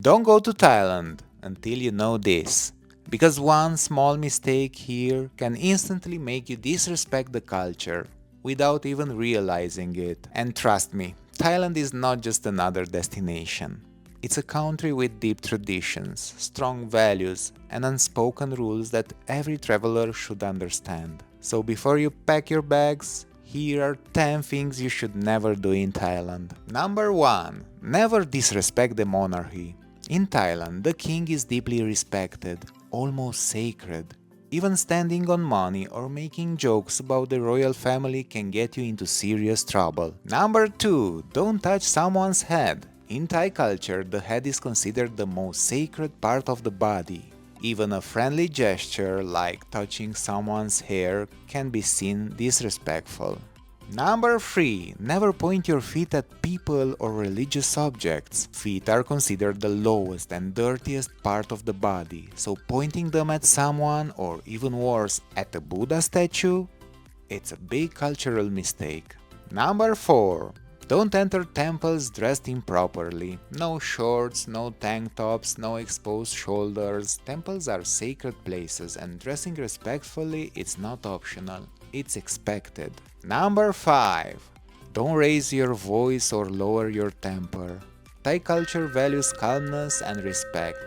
Don't go to Thailand until you know this, because one small mistake here can instantly make you disrespect the culture without even realizing it. And trust me, Thailand is not just another destination. It's a country with deep traditions, strong values, and unspoken rules that every traveler should understand. So before you pack your bags, here are 10 things you should never do in Thailand. Number 1. Never disrespect the monarchy. In Thailand, the king is deeply respected, almost sacred. Even standing on money or making jokes about the royal family can get you into serious trouble. Number 2. Don't touch someone's head. In Thai culture, the head is considered the most sacred part of the body. Even a friendly gesture like touching someone's hair can be seen disrespectful. Number 3. Never point your feet at people or religious objects. Feet are considered the lowest and dirtiest part of the body, so pointing them at someone, or even worse, at a Buddha statue, it's a big cultural mistake. Number 4. Don't enter temples dressed improperly. No shorts, no tank tops, no exposed shoulders. Temples are sacred places and dressing respectfully is not optional. It's expected. Number 5. Don't raise your voice or lower your temper. Thai culture values calmness and respect.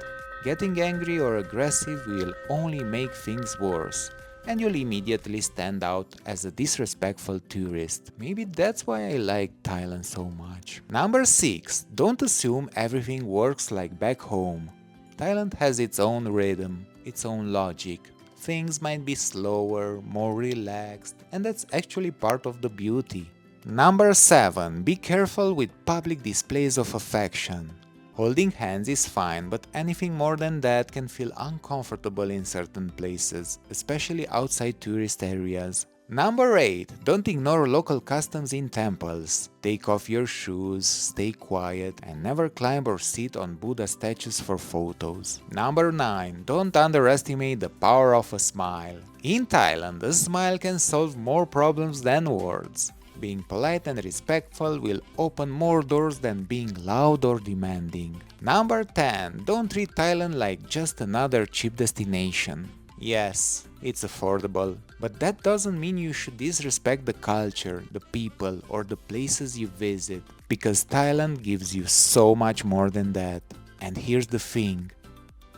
Getting angry or aggressive will only make things worse, and you'll immediately stand out as a disrespectful tourist. Maybe that's why I like Thailand so much. Number 6. Don't assume everything works like back home. Thailand has its own rhythm, its own logic. Things might be slower, more relaxed, and that's actually part of the beauty. Number 7. Be careful with public displays of affection. Holding hands is fine, but anything more than that can feel uncomfortable in certain places, especially outside tourist areas. Number 8. Don't ignore local customs in temples. Take off your shoes, stay quiet, and never climb or sit on Buddha statues for photos. Number 9. Don't underestimate the power of a smile. In Thailand, a smile can solve more problems than words. Being polite and respectful will open more doors than being loud or demanding. Number 10. Don't treat Thailand like just another cheap destination. Yes, it's affordable, but that doesn't mean you should disrespect the culture, the people, or the places you visit, because Thailand gives you so much more than that. And here's the thing,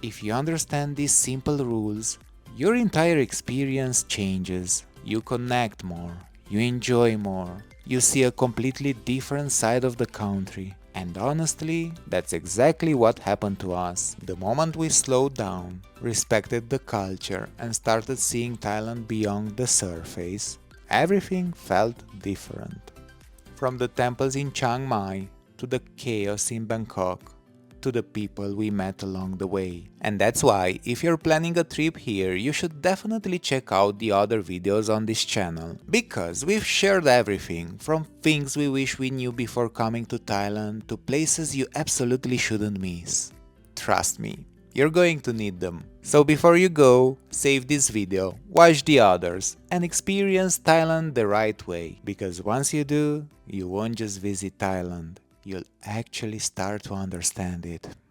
if you understand these simple rules, your entire experience changes. You connect more, you enjoy more, you see a completely different side of the country. And honestly, that's exactly what happened to us. The moment we slowed down, respected the culture, and started seeing Thailand beyond the surface, everything felt different. From the temples in Chiang Mai, to the chaos in Bangkok, to the people we met along the way. And that's why, if you're planning a trip here, you should definitely check out the other videos on this channel. Because we've shared everything, from things we wish we knew before coming to Thailand, to places you absolutely shouldn't miss. Trust me, you're going to need them. So before you go, save this video, watch the others, and experience Thailand the right way. Because once you do, you won't just visit Thailand, you'll actually start to understand it.